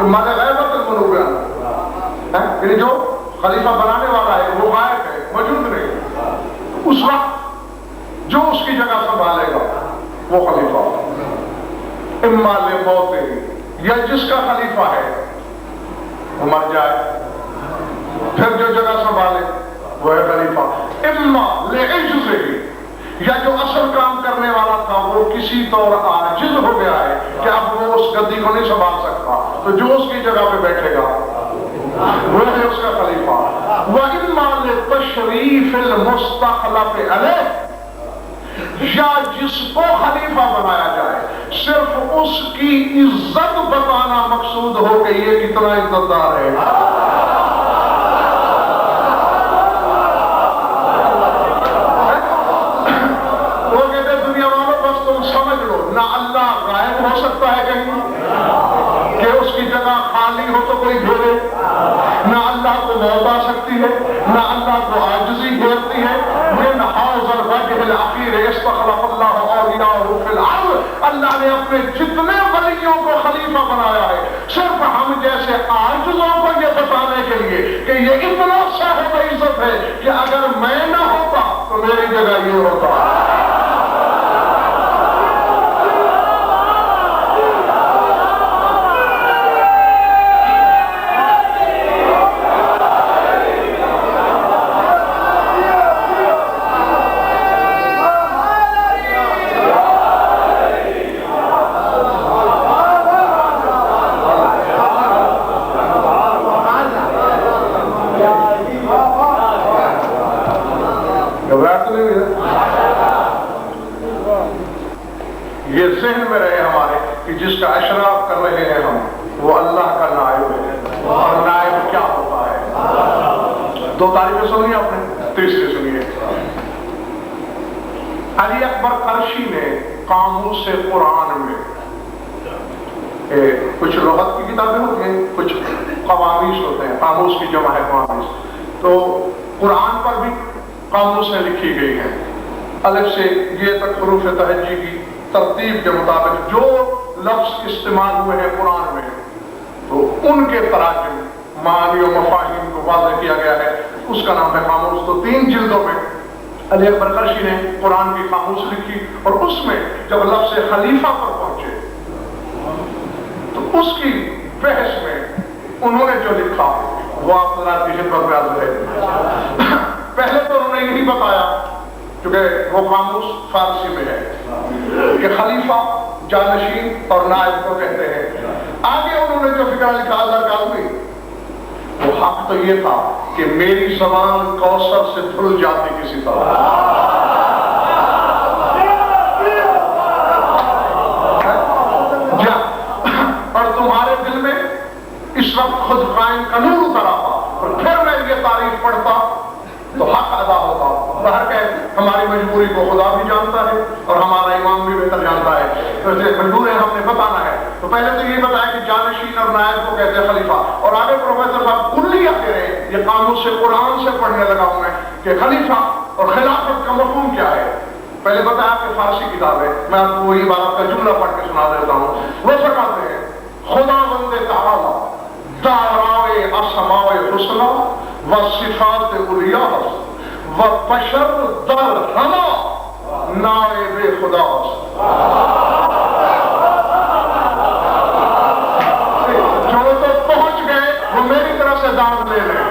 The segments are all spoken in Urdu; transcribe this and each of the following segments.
مال غیبت المنوبہ، یعنی جو خلیفہ بنانے والا ہے وہ غائب ہے، موجود نہیں، اس وقت جو اس کی جگہ سنبھالے گا وہ خلیفہ، اما لموت، یا جس کا خلیفہ ہے وہ مر جائے پھر جو جگہ سنبھالے وہ ہے خلیفہ، اما لعجزہ، یا جو اصل کام کرنے والا تھا وہ کسی طور عاجز ہو گیا ہے کہ اب وہ اس گدی کو نہیں سنبھال سکتا، تو جو اس کی جگہ پہ بیٹھے گا وہ ہے اس کا خلیفہ، وَإِمَّا لِتَشْرِيفِ الْمُسْتَخْلَفِ عَلَيْهِ، یا جس کو خلیفہ بنایا جائے صرف اس کی عزت بتانا مقصود ہو کہ یہ کتنا عزت دار ہے، وہ کہتے ہیں دنیا والوں بس تم سمجھ لو نہ اللہ غائب ہو سکتا ہے کہیں کہ اس کی جگہ خالی ہو تو کوئی گھیرے، نہ اللہ کو موت آ سکتی ہے، نہ اللہ کو عاجزی گھیرتی ہے، من حوض الوجہ الاخیر استخلف اللہ اولیاءہ فی الارض، اللہ نے اپنے جتنے ولیوں کو خلیفہ بنایا ہے صرف ہم جیسے عاجزوں کو یہ بتانے کے لیے کہ یہ اتنا صاحب عزت ہے کہ اگر میں نہ ہوتا تو میری جگہ یہ ہوتا۔ یہ ذہن میں رہے ہمارے کہ جس کا اشراف کر رہے ہیں ہم وہ اللہ کا نائب ہے، اور نائب کیا ہوتا ہے؟ دو تعریفیں سنی آپ نے، تیسری سنیے۔ علی اکبر قرشی نے قاموس قرآن میں کچھ لغت کی کتابیں ہوتی ہیں، کچھ قوامیس ہوتے ہیں، قاموس کی جمع ہے قوامیس، تو قرآن پر بھی قاموسیں لکھی گئی ہیں، الف سے یہ تک حروف تہجی کی ترتیب کے مطابق جو لفظ استعمال ہوئے ہیں قرآن میں تو ان کے تراجم معانی و مفاہیم کو واضح کیا گیا ہے، اس کا نام ہے قاموس۔ تو 3 جلدوں میں علی اکبر قرشی نے قرآن کی قاموس لکھی، اور اس میں جب لفظ خلیفہ پر پہنچے تو اس کی بحث میں انہوں نے جو لکھا وہ آپ ذرا کی خدمت میں عرض ہے۔ پہلے تو انہوں نے یہی بتایا کیونکہ وہ قاموس فارسی میں ہے کہ خلیفہ جانشین اور نائب کو کہتے ہیں، آگے انہوں نے جو فکرہ لکھا درکار ہوئی وہ حق تو یہ تھا کہ میری زبان کوثر سے دھل جاتی کسی طرح، اور تمہارے دل میں اس وقت خود قائم کا نور اترا تھا، اور پھر میں یہ تعریف پڑھتا تو حق ادا ہوتا۔ بہر کہ ہماری مجبوری کو خدا بھی جانتا ہے اور ہمارا امام بھی بہتر جانتا ہے، تو مجبور ہے ہم نے بتانا ہے۔ تو پہلے تو یہ بتایا کہ جانشین اور نائب کو کہتے ہیں خلیفہ، اور آگے پروفیسر صاحب کلیہ کہہ رہے ہیں، یہ قاموس سے قرآن سے پڑھنے لگا ہوں میں کہ خلیفہ اور خلافت کا مفہوم کیا ہے۔ پہلے بتایا کہ فارسی کتاب ہے، میں آپ کو وہی عبارت کا جملہ پڑھ کے سنا دیتا ہوں۔ وہ فرماتے ہیں خدا بند تعالی دارائے اسماء حسنی و صفات علیٰ و بشر در ہما نائب خدا، جو تو پہنچ گئے وہ میری طرف سے داد لے لیں،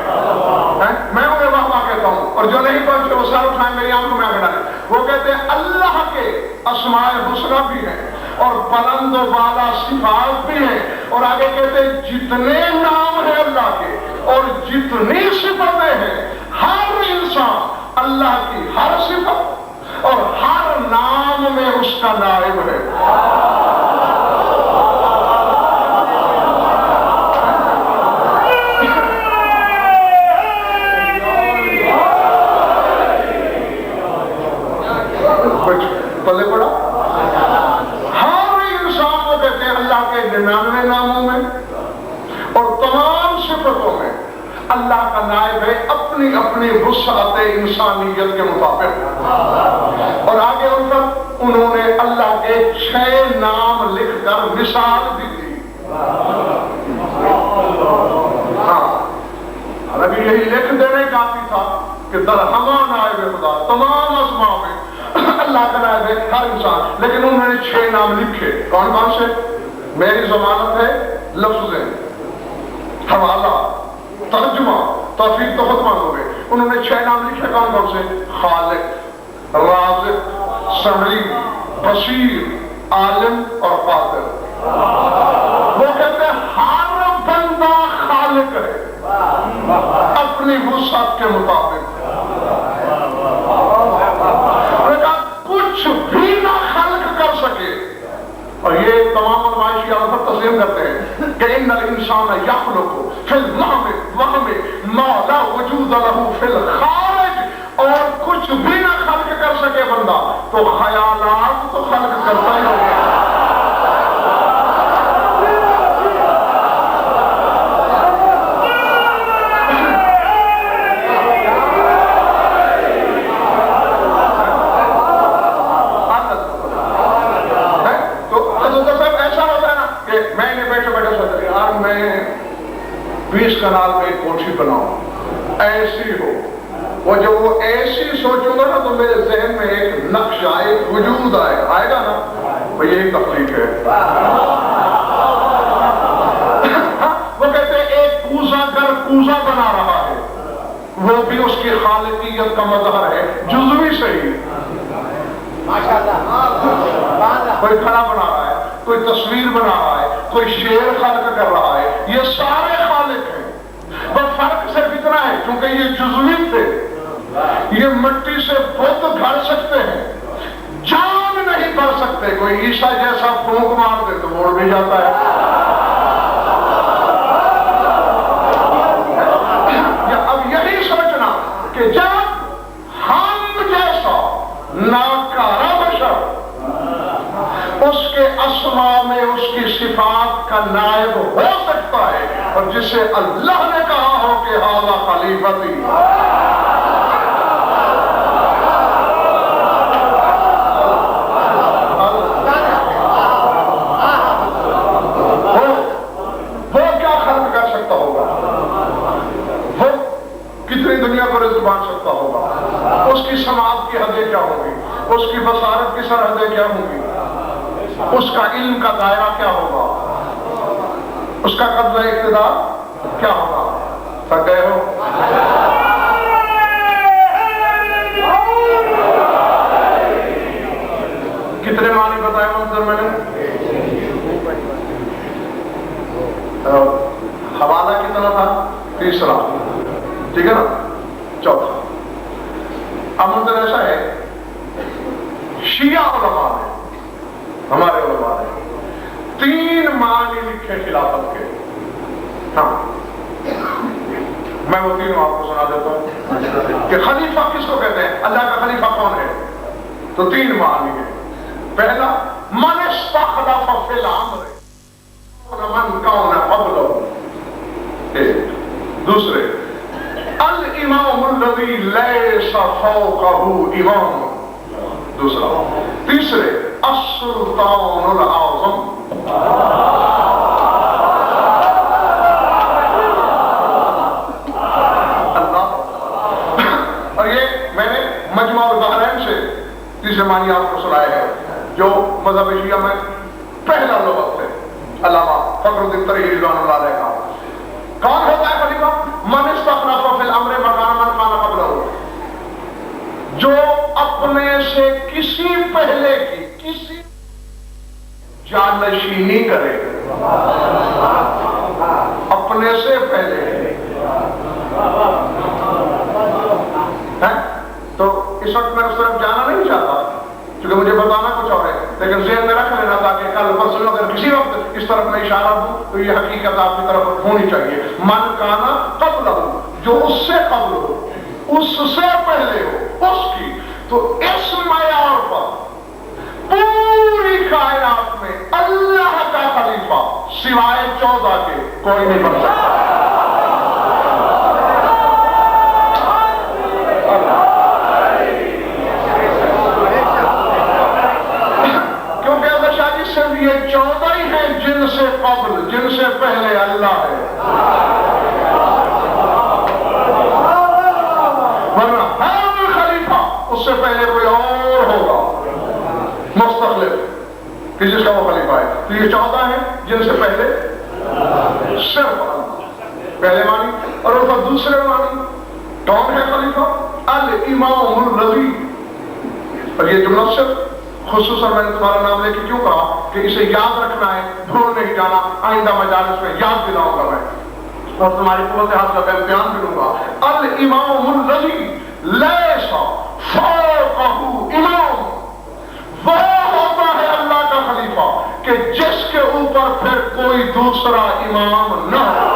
میں انہیں واہ کہتا ہوں، اور جو نہیں پہنچے وہ سر اٹھائیں میری آنکھوں میں آگے ڈالیں۔ وہ کہتے ہیں اللہ کے اسماء حسنی بھی ہیں اور بلند و بالا صفات بھی ہیں، اور آگے کہتے ہیں جتنے نام ہیں اللہ کے اور جتنی صفتیں ہیں، ہر انسان اللہ کی ہر صفت اور ہر نام میں اس کا نائب ہے۔ پلے پڑا ہر انسان کو کہتے ہیں اللہ کے 99 ناموں میں اور تمام صفتوں میں اللہ کا نائب ہے، اپنی اپنی وسعت انسانیت کے مطابق۔ اور آگے ان پر انہوں نے اللہ کے 6 نام لکھ کر مثال بھی دی۔ یہی لکھ دینے کافی تھا کہ درہما نائب خدا تمام اسماء میں اللہ کا نائب ہے ہر انسان، لیکن انہوں نے 6 نام لکھے. کون کون سے؟ میری ضمانت ہے لفظیں، حوالہ، ترجمہ، توفیق تو خود مانگو گے. انہوں نے 6 نام لکھے. کون کون سے؟ خالق، رازق، سمیع، بصیر، عالم اور قادر. وہ کہتے ہیں ہر بندہ خالق ہے اپنی وسعت کے مطابق. کچھ بھی نہ خلق کر سکے. اور یہ تمام علماء شیعہ پر تسلیم کرتے ہیں کہ ان الانسان یخلق فی الوہم ما لا وجود له فی الخارج. اور کچھ بھی نہ خلق کر سکے بندہ تو خیالات تو خلق کرتا ہی ہوگا. میں نے بیٹھے بیٹھے سوچا کہ آج میں 20 کنال میں ایک کوٹھی بناؤں ایسی ہو. وہ جب وہ ایسی سوچوں گا نا تو میرے ذہن میں ایک نقش آئے، وجود آئے گا نا. وہ یہی تخلیق ہے. وہ کہتے ہیں ایک کوزہ گر کوزہ بنا رہا ہے، وہ بھی اس کی خالقیت کا مظہر ہے، جزوی صحیح. کوئی کھڑا بنا رہا ہے، کوئی تصویر بنا رہا ہے، کوئی شعر خلق کر رہا ہے، یہ سارے خالق ہیں. بس فرق صرف اتنا ہے کیونکہ یہ جزوی تھے، یہ مٹی سے بت گھڑ سکتے ہیں، جان نہیں بھر سکتے. کوئی عیسیٰ جیسا پھونک مار دے تو موڑ بھی جاتا ہے. اب یہی سوچنا کہ جب ہم جیسا ناکارہ بشر اس کے اسماء میں اس کی صفات کا نائب ہو سکتا ہے، اور جسے اللہ نے کہا ہو کہ ھذا خلیفتی، وہ کیا خلق کر سکتا ہوگا؟ وہ کتنی دنیا کو رزق بانٹ سکتا ہوگا؟ اس کی سماعت کی حدیں کیا ہوگی؟ اس کی بصارت کی سرحدیں کیا ہوں گی؟ اس کا علم کا دائرہ کیا ہوگا؟ اس کا قبضہ اقتدار کیا ہوگا؟ تھک گئے ہو؟ کتنے معنی بتائے منظر میں نے؟ حوالہ کتنا تھا؟ 3 ٹھیک ہے نا؟ 4. اب منظر ایسا ہے، شیعہ علماء نے، ہمارے علماء نے 3 معنی لکھے خلافت کے. ہاں میں وہ 3 آپ کو سنا دیتا ہوں کہ خلیفہ کس کو کہتے ہیں، اللہ کا خلیفہ کون ہے. تو 3 معنی ہیں. پہلا، من استخلف فی الامر من کون قبلہ. دوسرے، الامام الذی لیس فوقہ امام. دوسرا. تیسرے، السلطان العظم. اللہ. اور یہ میں نے مجمع البحرین سے تیسرے معنی آپ کو سنائے ہیں جو مذہب شیعہ میں پہلا لغت ہے، علامہ فخر الدین ترہی رضوان اللہ علیہ کا. کون ہوتا ہے خلیفہ؟ من استخلف فی الامر مکان من کان قبلہ، جو اپنے سے کسی پہلے کی کسی جانشینی کرے. اپنے سے پہلے. تو اس وقت میں اس طرف جانا نہیں چاہتا کیونکہ مجھے بتانا کچھ اور ہے، لیکن ذہن میں رکھ لینا تاکہ کل پرسوں اگر کسی وقت اس طرف میں اشارہ دوں تو یہ حقیقت آپ کی طرف ہونی چاہیے. من کانا قبل ہو، جو اس سے قبل ہو، اس سے پہلے ہو، اس کی. تو اس معیار پر پوری کائنات میں اللہ کا خلیفہ سوائے 14 کے کوئی نہیں بن سکتا. کیونکہ اگر شاید صرف یہ 14 ہی ہیں جن سے قبل، جن سے پہلے اللہ ہے. کہ جس کا وہ خلیفہ ہے. تو یہ 14 ہیں جن سے پہلے صرف اللہ پہلے معنی. اور اس کا دوسرے معنی کون ہے خلیفہ؟ الامام الرضی. اور یہ جملہ صرف خصوصاً میں نے تمہارا نام لے کے کیوں کہا کہ اسے یاد رکھنا ہے، بھول نہیں جانا. آئندہ مجالس میں یاد دلاؤں گا میں اور تمہاری قوت حافظہ کا امتحان بھی لوں گا. الامام الرضی لیس فوقہ امام، وہ ہوتا ہے اللہ کا خلیفہ کہ جس کے اوپر پھر کوئی دوسرا امام نہ ہو.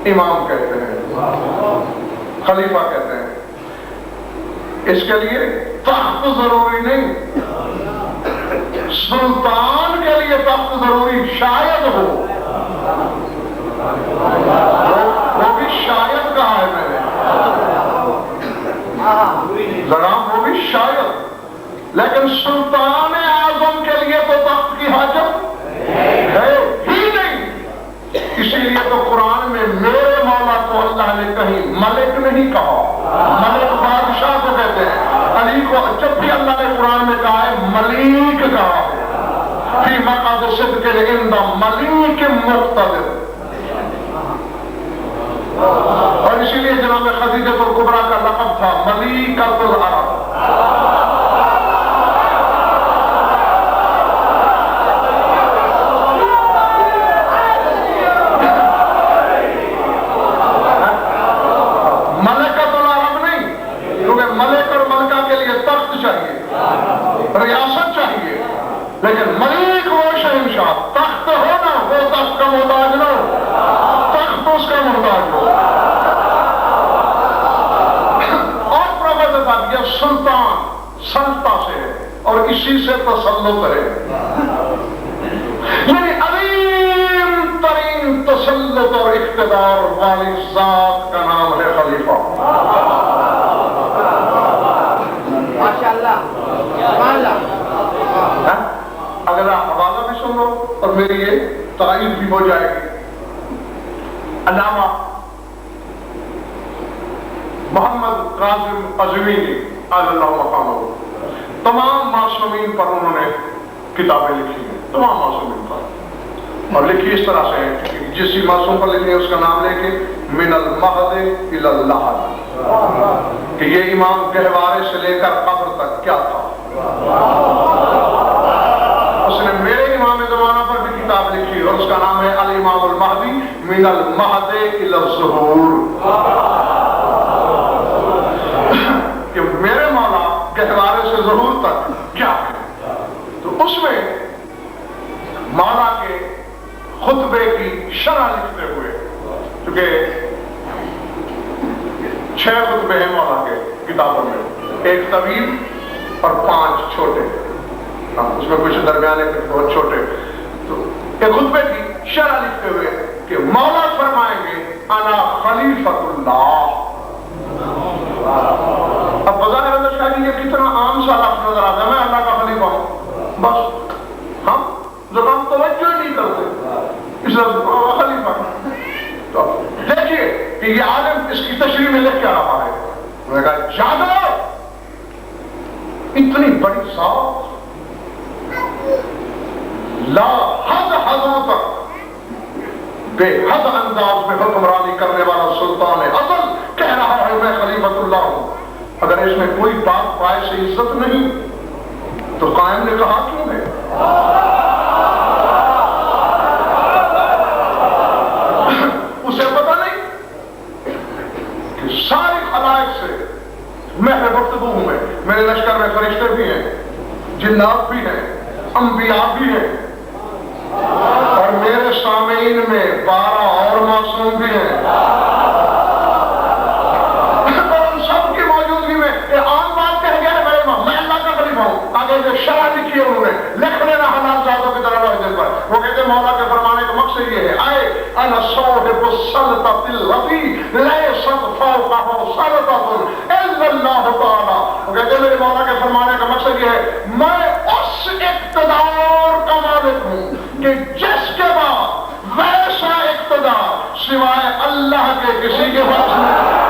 امام کہتے ہیں، خلیفہ کہتے ہیں. اس کے لیے تخت ضروری نہیں، سلطان کے لیے تخت ضروری شاید ہو، وہ بھی شاید کہا ہے میں نے ذرا، وہ بھی شاید. لیکن سلطان اعظم کے لیے تو تخت کی حاجت ہے ہی نہیں. اسی لیے تو قرآن میں میرے مولا کو اللہ نے کہیں ملک نہیں کہا، ملک بادشاہ کو کہتے ہیں. علی کو جب بھی اللہ نے قرآن میں کہا ہے ملیک کہا ہے، فی مقعد صدق عند ملیک مقتدر. اور اسی لیے جناب خدیجہ الکبریٰ کا لقب تھا ملیکۃ العرب. ریاست چاہیے لیکن ملک وہ شہنشاہ. تخت ہو نا وہ تخت کا محتاج نہ ہو، تخت اس کا محتاج ہو. اور پروفیسر صاحب یہ سلطان سلطہ سے ہے اور اسی سے تسلط ہے، یعنی عظیم ترین تسلط اور اقتدار والی ذات کا نام ہے خلیفہ. اگر آپ حوالہ بھی سن لو اور میری یہ تائید بھی ہو جائے گی. علامہ محمد کاظم قزوینی اللہ مقامہ تمام معصومین پر انہوں نے کتابیں لکھی ہیں، تمام معصومین پر. اور لکھی اس طرح سے ہے جس معصوم پر لکھی ہے اس کا نام لے کے من المہد الی اللحد، کہ یہ امام گہوارے سے لے کر قبر تک کیا تھا. اس نے میرے امام زمانہ پر بھی کتاب لکھی اور اس کا نام ہے الامام المہدی من المہد الی الظہور، کہ میرے مولا گہوارے سے ظہور تک کیا ہے. تو اس میں مولا کے خطبے کی شرح لکھتے ہوئے، کیونکہ 6 خطبے ہیں مولا کے کتابوں میں، 1 طویل اور 5 چھوٹے، اس میں کچھ درمیانے کچھ بہت چھوٹے. تو ایک خطبے کی شرح لکھتے ہوئے کہ مولا فرمائیں گے انا خلیفۃ اللہ. اب بظاہر حضرت شاہ جی یہ کتنا عام سا لفظ نظر آتا ہے، میں اللہ کا خلیفہ ہوں، بس ہم زبان توجہ نہیں کرتے اس لفظ خلیفہ. تو دیکھیے کہ یہ عالم اس کی تشریح میں لکھ کیا رہا ہے. میں نے کہا جاگو، اتنی بڑی ذات لا حد حدوں تک بے حد انداز میں حکمرانی کرنے والا سلطان ازل کہہ رہا ہے میں خلیفۃ اللہ ہوں. اگر اس میں کوئی بات باعث عزت نہیں تو قائم نے کہا کیوں ہے؟ اسے پتہ نہیں کہ ساری خلائق سے میں گفتگو ہوں، میں میرے لشکر میں فرشتے بھی ہیں، جنات بھی ہیں، انبیاء بھی ہیں، اور میرے سامعین میں 12 اور معصوم بھی ہیں. یہ ہے میں اس اقتدار کا مالک ہوں کہ جس کے بعد ویسا اقتدار سوائے اللہ کے کسی کے پاس نہیں.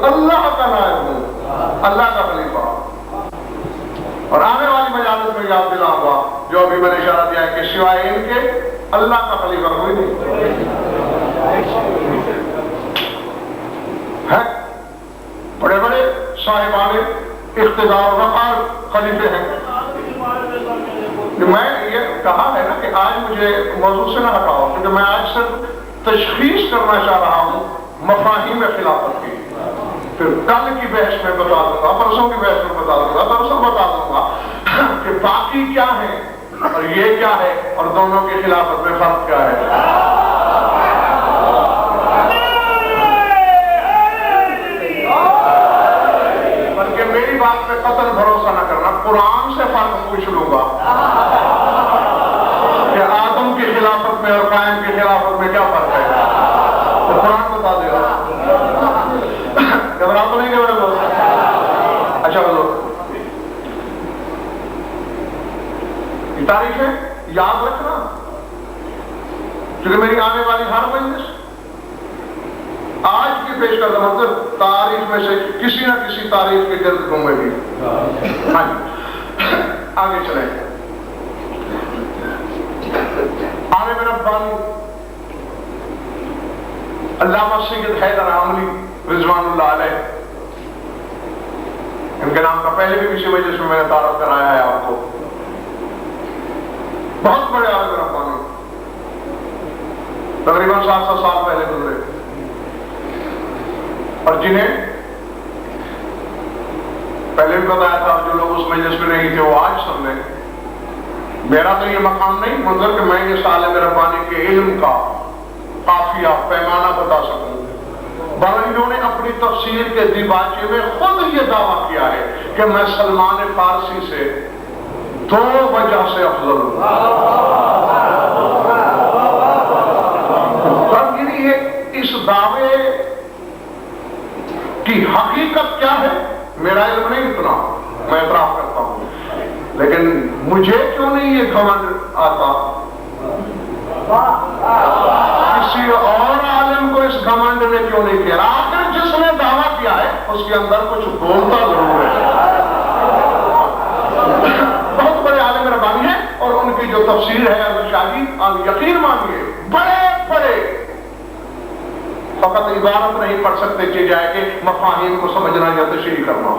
اللہ کا نائب ہوں، اللہ کا خلیفہ. اور آنے والی مجالس میں یاد دلاؤں گا جو ابھی میں نے اشارہ دیا ہے کہ سوائے ان کے اللہ کا خلیفہ کوئی نہیں ہے. بڑے بڑے صاحبان اقتدار و وقار خلیفے ہیں. میں یہ کہا ہے نا کہ آج مجھے موضوع سے نہ ہٹاؤ کیونکہ میں آج صرف تشخیص کرنا چاہ رہا ہوں مفاہیم خلافت کی. پھر کل کی بحث میں بتا دوں گا، پرسوں کی بحث میں بتا دوں گا، پرسوں بتا دوں گا کہ باقی کیا ہے اور یہ کیا ہے اور دونوں کی خلافت میں فرق کیا ہے. بلکہ میری بات پہ قطعاً بھروسہ نہ کرنا، قرآن سے فرق پوچھ لوں گا کہ آدم کی خلافت میں اور قائم کی خلافت میں کیا فرق ہے. تو قرآن بتا دے گا. گھبرا تو نہیں گھبرا دوست. اچھا بولو یہ تاریخ ہے یاد رکھنا کیونکہ میری آنے والی ہر مجلس آج کی پیش کردہ مطلب تاریخ میں سے کسی نہ کسی تاریخ کے گرد گھومے گی. ہاں جی آگے چلیں. عالم ربانی علامہ سید حیدر عاملی رضوان اللہ علیہ، ان کے نام کا پہلے بھی کسی مجلس میں نے تعارف کرایا ہے آپ کو. بہت بڑے عالم ربانی، تقریباً 700 سال پہلے گزرے، اور جنہیں پہلے بھی بتایا تھا جو لوگ اس مجلس میں نہیں تھے وہ آج سن لیں. میرا تو یہ مقام نہیں مطلب کہ میں اس عالم ربانی کے علم کا قافیہ پیمانہ بتا سکوں، بلکہ انہوں نے اپنی تفسیر کے دیباچے میں خود یہ دعویٰ کیا ہے کہ میں سلمان فارسی سے 2 وجہ سے افضل ہوں. اس دعوے کی حقیقت کیا ہے میرا علم نہیں اتنا، میں اعتراف کرتا ہوں، لیکن مجھے کیوں نہیں یہ گھمنڈ آتا کسی اور عالم کو اس گھمنڈ نے کیوں نہیں کیا. آخر جس نے دعویٰ کیا ہے اس کے اندر کچھ بولتا ضرور ہے. بہت بڑے عالم ربانی ہیں اور ان کی جو تفسیر ہے شاہی یقین مانیے بڑے بڑے فقط عبارت نہیں پڑھ سکتے کہ جائے کہ مفاہیم کو سمجھنا یا تشریح کرنا.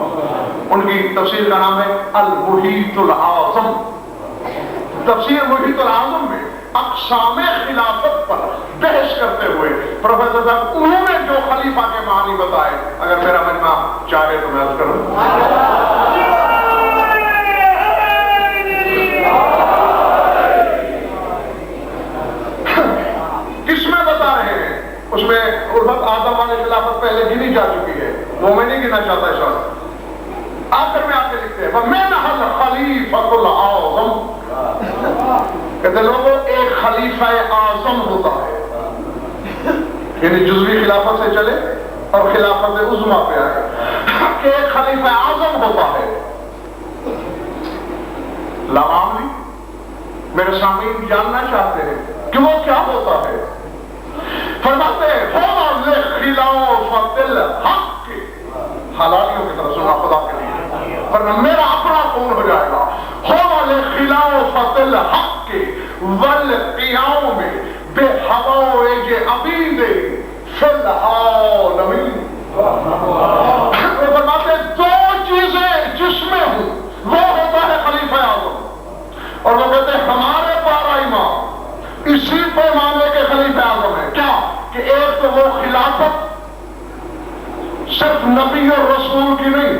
ان کی تفسیر کا نام ہے المحیط العظم. تفسیر محیط العظم میں اقسام خلافت پر بحث کرتے ہوئے پروفیسر صاحب انہوں نے جو خلیفہ کے معنی بتائے، اگر میرا مجمع چاہے تو میں عرض کروں. کس میں بتا رہے ہیں؟ اس میں الفت آدم والی خلافت پہلے گنی جا چکی ہے، وہ میں نہیں گنا چاہتا اس وقت. آخر میں آ کے لکھتے ہیں وَمِنْهَا الْخَلِيفَةُ الْأَعْظَمُ، کہتے لوگوں ایک خلیفہ اعظم ہوتا ہے، یعنی جزوی خلافت سے چلے اور خلافت عظمیٰ پہ آئے کہ ایک خلیفہ اعظم ہوتا ہے. لامعاملی میرے سامعین جاننا چاہتے ہیں کہ وہ کیا ہوتا ہے. فرماتے ہیں خلافت الحق، حلالیوں کی طرف سنا خدا کے لیے، ورنہ میرا اپنا کون ہو جائے گا. خلافت الحق والقیام بحوائج عبید فی العالمین. وہ فرماتے ہیں 2 چیزیں جس میں ہوں وہ ہوتا ہے خلیفہ اعظم. اور وہ کہتے ہیں ہمارے 12 امام اسی پیمانے کے خلیفہ اعظم ہیں. کیا کہ ایک تو وہ خلافت صرف نبی اور رسول کی نہیں،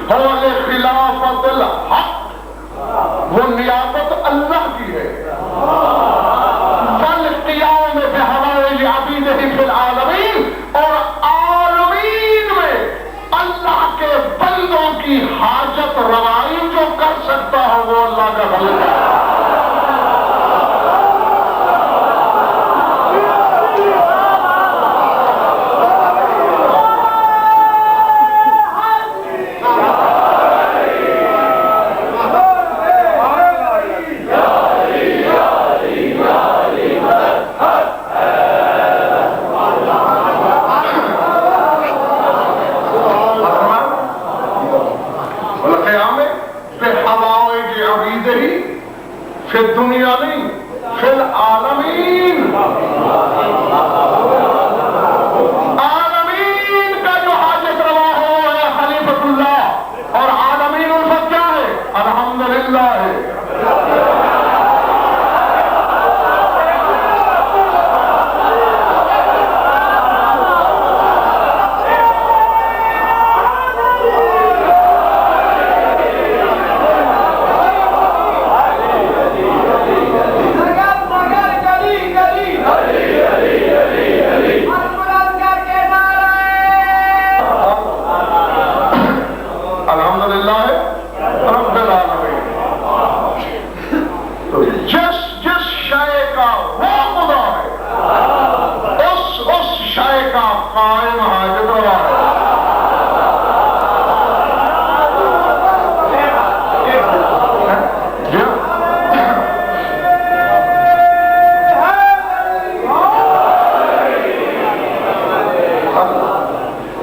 خلافت الحق، وہ نیابت اللہ کی ہے. والقیام بحوائج عبیدہ فی العالمین، اور عالمین میں حاجت روائی جو کر سکتا ہو وہ اللہ کا خالق ہے. پھر دنیا نہیں فی العالمین. عالمین کا جو حاجت روا ہو وہ ہے خلیفۃ اللہ، اور عالمین الفت کیا ہے؟ الحمدللہ ہے.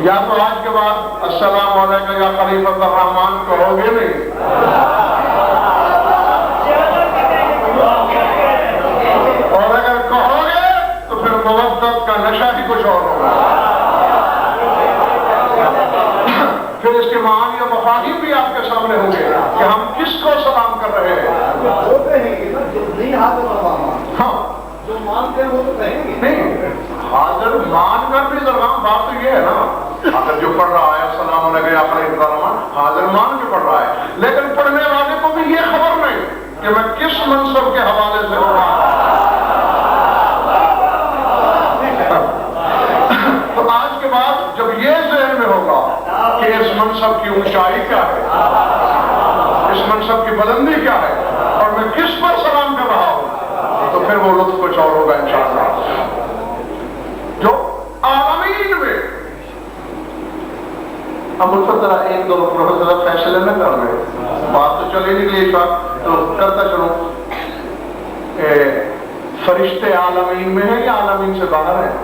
یا تو آج کے بعد السلام علیکم یا خلیفۃ الرحمان کہو گے نہیں، اور اگر کہو گے تو پھر مودت کا نشہ ہی کچھ اور ہوگا. پھر اس کے معانی و مفاہیم بھی آپ کے سامنے ہوں گے کہ ہم کس کو سلام کر رہے ہیں. ہاں جو مانتے ہیں وہ تو کہیں گے نہیں، حاضر مان کر بھی درغام. بات تو یہ ہے نا، اگر جو پڑھ رہا ہے السلام علیکم یا خلیفۃ الرحمان حاضر مان کے پڑھ رہا ہے، لیکن پڑھنے والے کو بھی یہ خبر نہیں کہ میں کس منصب کے حوالے سے ہو رہا ہوں. تو آج کے بعد جب یہ ذہن میں ہوگا کہ اس منصب کی اونچائی کیا ہے، اس منصب کی بلندی کیا ہے، اور میں کس پر سلام کر رہا ہوں، تو پھر وہ لطف کچھ اور ہوگا انشاءاللہ. جو عالمین میں ہم اس پر ذرا ایک دو پروفیسر فیصلے نہ کر رہے، بات تو چلے نکلی اس وقت، تو کرتا چلوں. فرشتے عالمین میں ہیں یا عالمین سے باہر ہیں؟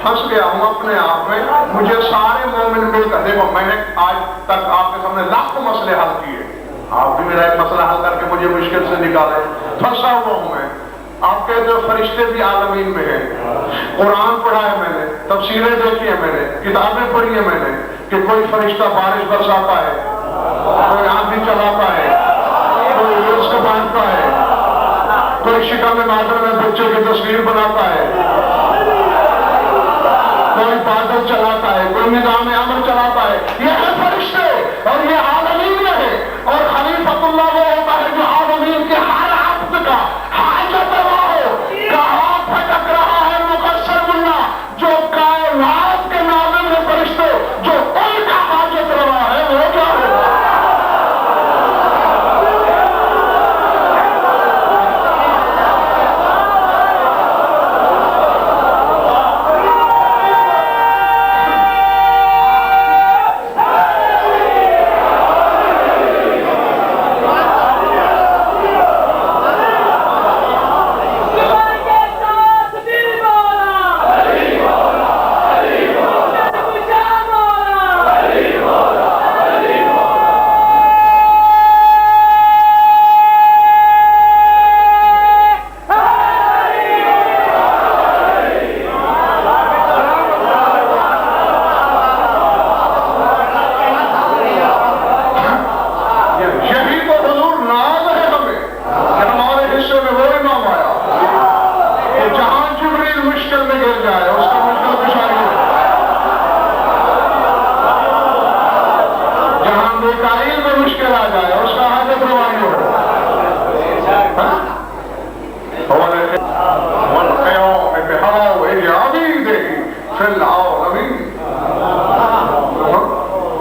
پھنس گیا ہوں اپنے آپ میں. مجھے سارے مومن مل کر دیکھو، میں نے آج تک آپ کے سامنے لاکھوں مسئلے حل کیے، آپ بھی میرا ایک مسئلہ حل کر کے مجھے مشکل سے نکالے. پھنسا ہوا ہوں میں. آپ کہتے ہو فرشتے بھی عالمین میں ہیں. قرآن پڑھا ہے میں نے، تفسیریں دیکھی ہیں میں نے، کتابیں پڑھی ہیں میں نے کہ کوئی فرشتہ بارش برساتا ہے، کوئی آندھی چلاتا ہے، کوئی رزق بانٹتا ہے، کوئی شکم نادر میں بچے کی تصویر بناتا ہے، کوئی بادل چلاتا ہے، کوئی نظام امن چلاتا ہے. یہ ہے فرشتے اور یہ عالمین میں ہے. اور خلیفۃ اللہ وہ ہوتا ہے جو عالمین کے ہر عبد کا حاجت روا ہو. کہاں پھٹک رہا ہے مقصر اللہ جو کائنات کے ناظم ہے فرشتے، جو ان کا حاجت روا ہے وہ کیا ہے؟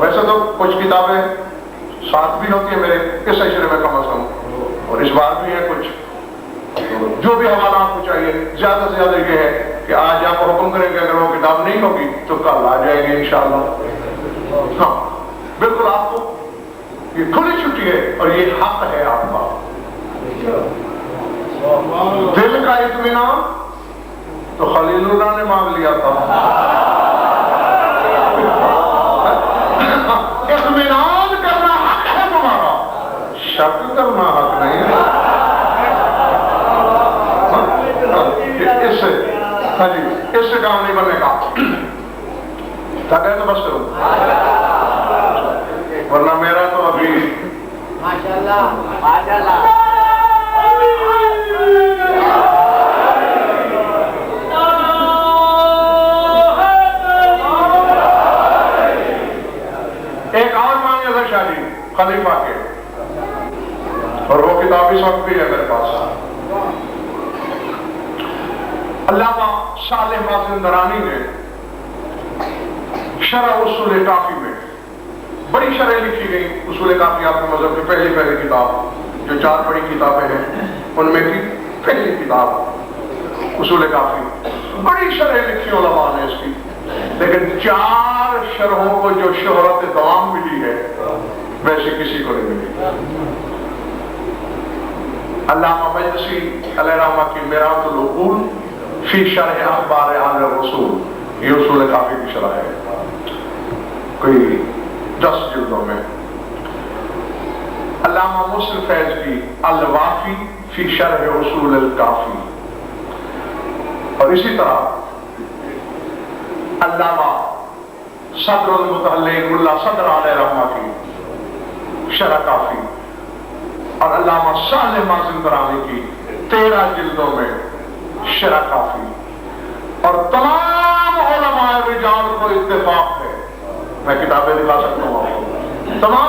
ویسے تو کچھ کتابیں ساتھ بھی ہوتی ہیں میرے اس اشرے میں کم از کم، اور اس بار بھی ہے کچھ، جو بھی حوالہ آپ کو چاہیے زیادہ سے زیادہ یہ ہے کہ آج آپ حکم کریں گے، اگر وہ کتاب نہیں ہوگی تو کل آ جائے گی انشاءاللہ۔ ہاں بالکل آپ کو یہ کھلی چھٹی ہے اور یہ حق ہے آپ کا۔ دل کا اطمینان تو خلیل اللہ نے مانگ لیا تھا، اطمینان کرنا حق ہے تمہارا، شک کرنا حق نہیں ہے۔ اس سے ہاں جی اس سے کام نہیں بننے کا، کیا کہے تو بس کرو، ورنہ میرا تو ابھی ماشاءاللہ ماشاءاللہ ایک اور مانگے تھا شاہ جی خلیفہ کے، اور وہ کتاب اس وقت بھی ہے میرے پاس۔ علامہ صالح مازندرانی نے شرح اصول کافی میں بڑی شرح لکھی گئی، اصول کافی آپ کے مذہب کی پہلی کتاب، جو 4 بڑی کتابیں ہیں ان میں کی پہلی کتاب اصول کافی، بڑی شرح لکھی علماء نے اس کی، لیکن 4 شرحوں کو جو شہرت دوام ملی ہے ویسے کسی کو نہیں ملی۔ علامہ مجلسی علیہ رحمہ کی میرات العقول فی شرح اخبار آل الرسول، یہ اصول کافی کی شرح ہے، کوئی 10 جلدوں میں۔ علامہ مسلم فیض کی الوافی فی شرح اصول الکافی، اور اسی طرح علامہ صدر المتعلق اللہ صدر علیہ رحمہ کی شرح کافی، اور علامہ صالح مازندرانی کی 13 جلدوں میں شرح کافی، اور تمام علماء رجال کو اتفاق ہے، میں کتابیں دکھا سکتا ہوں آپ کو، تمام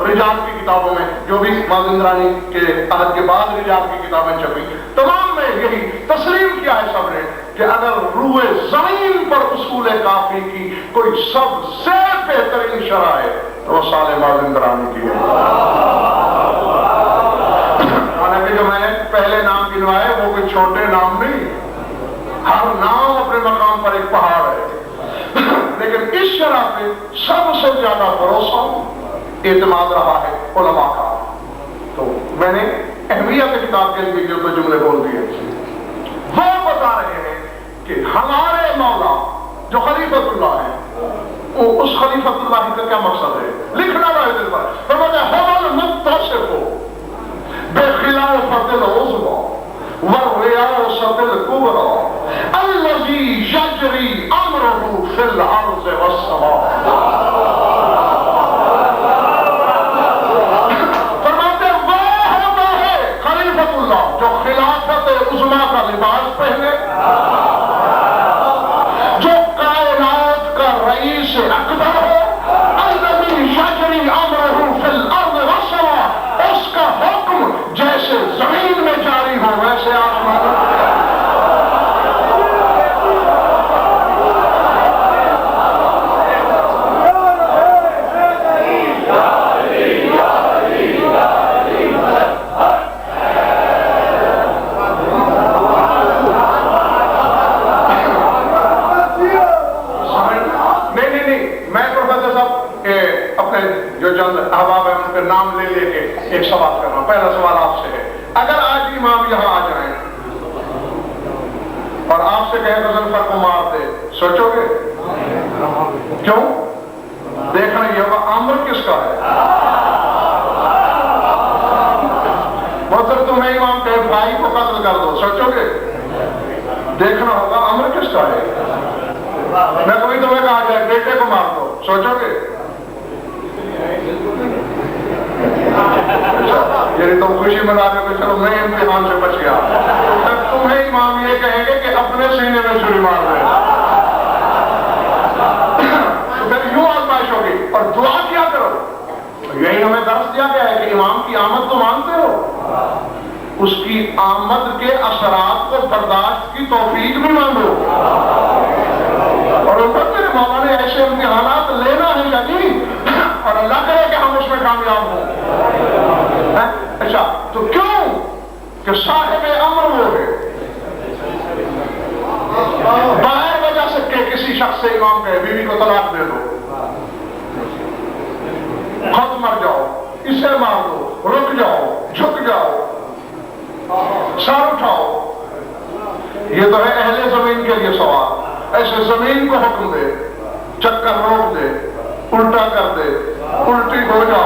رجال کی کتابوں میں جو بھی مازندرانی کے عہد کے بعد رجال کی کتابیں چھپی، تمام میں یہی تسلیم کیا ہے سب نے کہ اگر روئے زمین پر اصول کافی کی کوئی سب سے بہترین شرح ہے تو وہ صالح مازندرانی کی ہے۔ حالانکہ جو میں نے پہلے نام گنوائے وہ کوئی چھوٹے نام نہیں، ہر نام اپنے مقام پر ایک پہاڑ ہے، لیکن اس شرح پہ سب سے زیادہ بھروسہ اعتماد رہا ہے علماء کا۔ تو میں نے اہمیت کتاب کے لیے جو تو جملے بول دیے، وہ بتا رہے ہیں کہ ہمارے مولا جو خلیفۃ اللہ ہے، وہ اس خلیفۃ اللہ کا کیا مقصد ہے، لکھنا رہے دل پر، فرماتے ہیں حول متصف بخلافة العظمى والرياسة الكبرى الذي يجري أمره في الأرض والسماء۔ فرماتے وہ ہوتا ہے خلیفۃ اللہ جو خلافت عظمى کا لباس پہنے، جو کائنات کا رئیس اکبر ہو، الذي يجري أمره في الأرض والسماء، اس کا حکم جیسے زمین میں جاری ہو ویسے آسمان میں۔ جو چند احباب ہیں ان کے نام لے لے کے ایک سوال کرنا۔ پہلا سوال آپ سے ہے، اگر آج امام یہاں آ جائیں اور آپ سے کہیں غضنفر کو مار دے، سوچو گے؟ کیوں؟ دیکھنا یہ ہوگا امر کس کا ہے، مطلب تمہیں امام کہے بھائی کو قتل کر دو، سوچو گے؟ دیکھنا ہوگا امر کس کا ہے۔ میں کبھی تمہیں کہا جائے بیٹے کو مار دو، سوچو گے؟ یعنی تم خوشی منا رہے ہو کہ چلو میں امتحان سے بچ گیا، تمہیں امام یہ کہیں گے کہ اپنے سینے میں چھری مار رہے، پھر یوں آزمائش ہوگی۔ اور دعا کیا کرو، یہی ہمیں درس دیا گیا ہے کہ امام کی آمد تو مانتے ہو، اس کی آمد کے اثرات کو برداشت کی توفیق بھی مانگو، اور اوپر میرے مولا نے ایسے امتحانات لینا ہے یا نہیں کامیاب ہوں؟ اچھا تو کیوں کہ صاحب امر وہ ہے، بغیر وجہ سے کہ کسی شخص سے امام کہے بیوی کو طلاق دے دو، خود مر جاؤ، اسے مار دو، رک جاؤ، جھک جاؤ، سر اٹھاؤ، یہ تو ہے اہل زمین کے لیے سوال۔ ایسے زمین کو حکم دے، چکر روک دے، الٹا کر دے، الٹی ہو جا،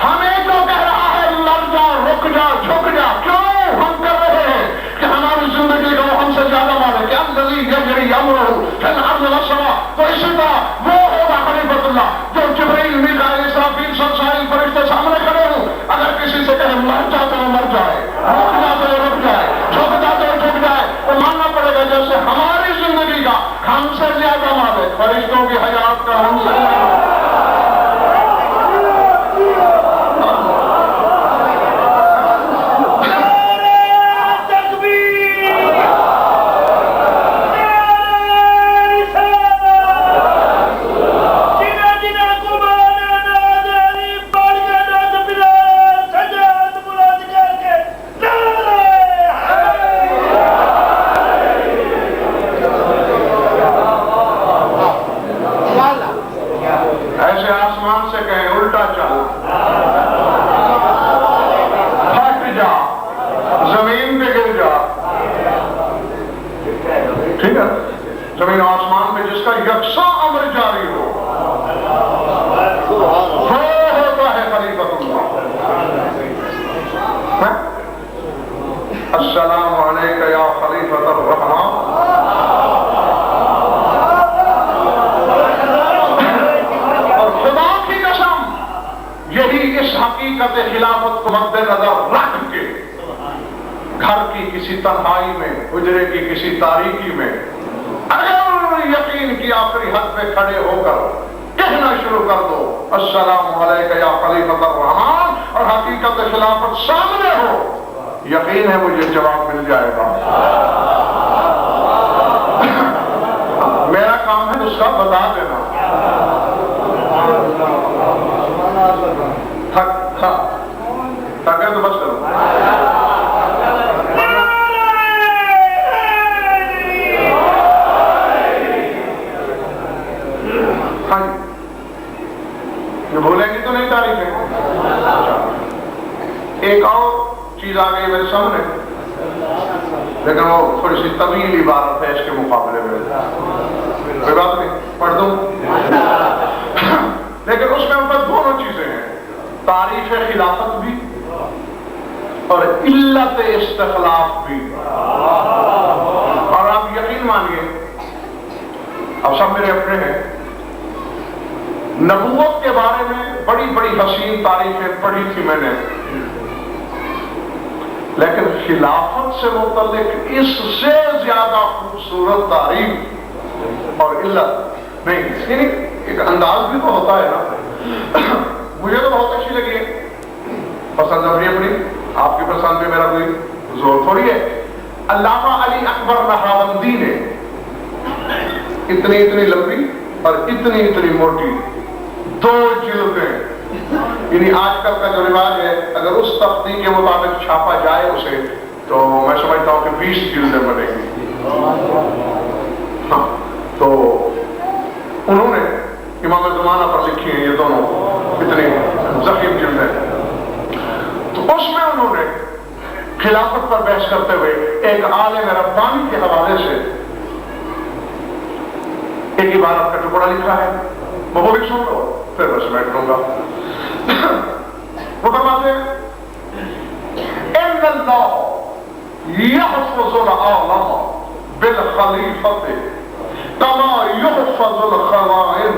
ہمیں جو کہہ رہا ہے لڑ جا، رک جا، جھک جا، کیوں ہم کر رہے ہیں کہ ہماری زندگی کو ہم سے زیادہ مانے کہ الذی یجری امرہ فی الارض والسماء، تو اسی طرح وہ ہوگا خلیفۃ اللہ جو جبرائیل میکائیل اسرافیل سارے فرشتے سامنے کھڑے ہوں، اگر کسی سے کہے مر جا تو مر جائے، رک جا تو رک جائے، جھک جا تو جھک جائے، تو ماننا پڑے گا جیسے ہماری زندگی کا ہم سے زیادہ مالک، فرشتوں کی حیات کا ہم سے زیادہ۔ زمین آسمان میں جس کا یکساں امر جاری ہو وہ ہوتا ہے خلیفۃ اللہ۔ السلام علیک یا خلیفۃ الرحمن۔ اور خدا کی قسم یہی اس حقیقت خلافت کو مد نظر رکھ کے گھر کی کسی تنہائی میں، حجرے کی کسی تاریکی میں اگر یقین کی آخری حد پہ کھڑے ہو کر کہنا شروع کر دو السلام علیک یا خلیفۃ الرحمن، اور حقیقت خلافت سامنے ہو، یقین ہے مجھے جواب مل جائے گا۔ میرا کام ہے اس کا بتا دینا۔ تھکے تو بس کرو۔ بھولیں گی تو نہیں تعریفیں۔ ایک اور چیز آ گئی میرے سامنے، لیکن وہ تھوڑی سی طویل عبارت ہے اس کے مقابلے میں، کوئی بات نہیں پڑھ دوں، لیکن اس میں اوپر دونوں چیزیں ہیں، تعریف خلافت بھی اور علت استخلاف بھی۔ اور آپ یقین مانیے، اب سب میرے اپنے ہیں، نبوت کے بارے میں بڑی بڑی حسین تعریفیں پڑھی تھی میں نے، لیکن خلافت سے متعلق اس سے زیادہ خوبصورت تعریف اور علت نہیں، یعنی ایک انداز بھی تو ہوتا ہے نا۔ مجھے تو بہت اچھی لگی ہے، پسند اپنی اپنی، آپ کی پسند پہ میرا کوئی زور تھوڑی ہے۔ علامہ علی اکبر نہاوندی نے اتنی لمبی اور اتنی موٹی 2 جلدیں، یعنی آج کل کا جو رواج ہے اگر اس تختی کے مطابق چھاپا جائے اسے تو میں سمجھتا ہوں کہ 20 جلدیں بنیں گی۔ ہاں، تو انہوں نے امام زمانہ پر لکھی ہیں یہ دونوں اتنی ضخیم جلدیں۔ تو اس میں انہوں نے خلافت پر بحث کرتے ہوئے ایک عالم ربانی کے حوالے سے ایک عبارت کا ٹکڑا لکھا ہے، وہ بھی سن لو پھر میں سمیٹ لوں گا۔ وہ فرماتے ہیں ان اللہ یحفظ العالم بالخلیفۃ کما یحفظ الخوائن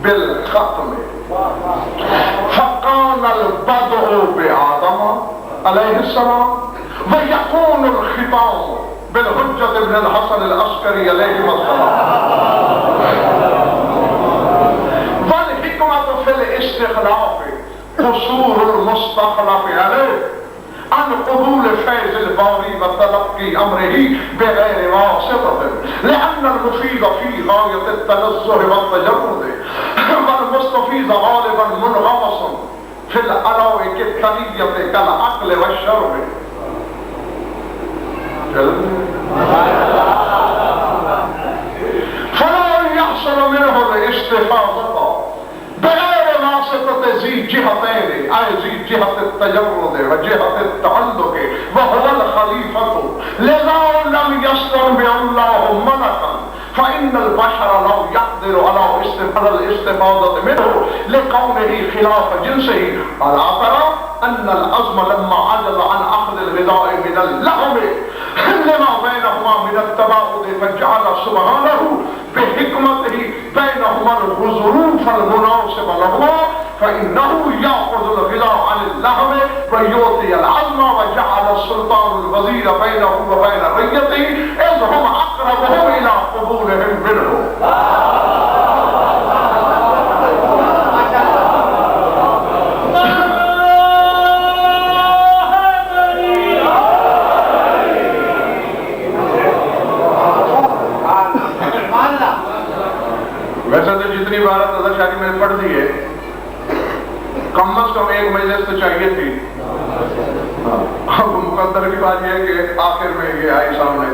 بالختم، فکان البدء بآدم علیہ السلام ویکون الختام بالحجۃ ابن الحسن العسکری علیہ السلام، والحکمۃ فی الاستخلاف قصور المستخلف علیہ عن قبول فیض الباری و تلقی امرہ بغیر واسطۃ لأن المفيد في غاية التنزه والتجرد والمستفيد غالبا منغمس في الأراوي الثانية كالعقل والشرب. فلا يحصل منه الاستفاضة بغير واسطة ذي جهتين، أي ذي جهة التجرد وجهة التعلق وهو الخليفة. لذا لم يستنبئ الله ملكا، فإن البشر لو يقدر على الاستفاضة منه لكونه خلاف جنسه. ألا ترى أن العظم لما عجز عن أخذ الغذاء من اللحم لما بينهما من التباعد فجعل سبحانه بحكمته بينهما الظروف المناسبة لهما، فإنه يأخذ الغذاء عن اللحم ويعطي العظم، وجعل السلطان الوزير بينه وبين رعيته إذ هم أقربهم إلى قبولهم منه. ویسے تو جتنی بار رضا شاہی میں پڑھ دی ہے کم از کم ایک مجلس تو چاہیے تھی. اب مقدر کی بات یہ ہے کہ آخر میں یہ آئی سامنے